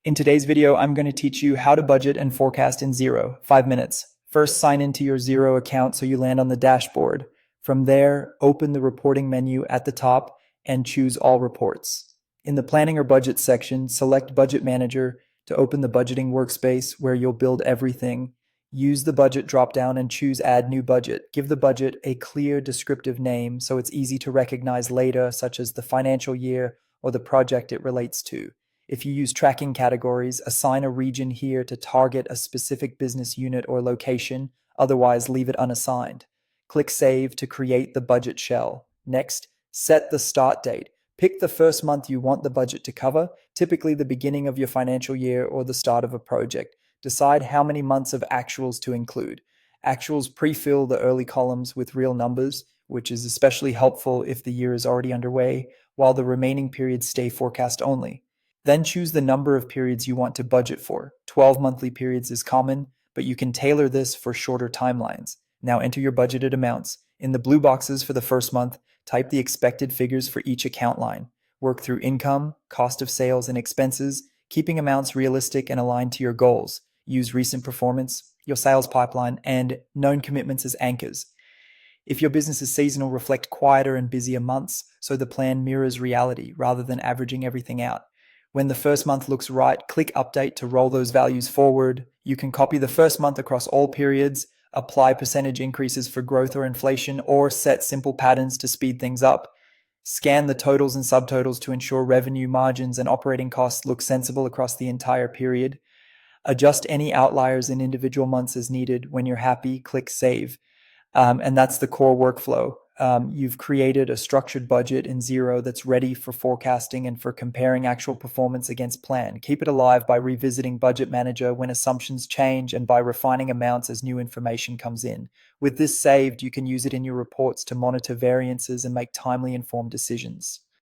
In today's video, I'm going to teach you how to budget and forecast in Xero, 5 minutes. First, sign into your Xero account so you land on the dashboard. From there, open the reporting menu at the top and choose all reports. In the planning or budget section, select Budget Manager to open the budgeting workspace where you'll build everything. Use the budget dropdown and choose Add New Budget. Give the budget a clear descriptive name so it's easy to recognize later, such as the financial year or the project it relates to. If you use tracking categories, assign a region here to target a specific business unit or location, otherwise leave it unassigned. Click Save to create the budget shell. Next, set the start date. Pick the first month you want the budget to cover, typically the beginning of your financial year or the start of a project. Decide how many months of actuals to include. Actuals pre-fill the early columns with real numbers, which is especially helpful if the year is already underway, while the remaining periods stay forecast only. Then choose the number of periods you want to budget for. 12 monthly periods is common, but you can tailor this for shorter timelines. Now enter your budgeted amounts. In the blue boxes for the first month, type the expected figures for each account line. Work through income, cost of sales, and expenses, keeping amounts realistic and aligned to your goals. Use recent performance, your sales pipeline, and known commitments as anchors. If your business is seasonal, reflect quieter and busier months so the plan mirrors reality rather than averaging everything out. When the first month looks right, click Update to roll those values forward. You can copy the first month across all periods, apply percentage increases for growth or inflation, or set simple patterns to speed things up. Scan the totals and subtotals to ensure revenue, margins, and operating costs look sensible across the entire period. Adjust any outliers in individual months as needed. When you're happy, click Save. And that's the core workflow. You've created a structured budget in Xero that's ready for forecasting and for comparing actual performance against plan. Keep it alive by revisiting Budget Manager when assumptions change and by refining amounts as new information comes in. With this saved, you can use it in your reports to monitor variances and make timely, informed decisions.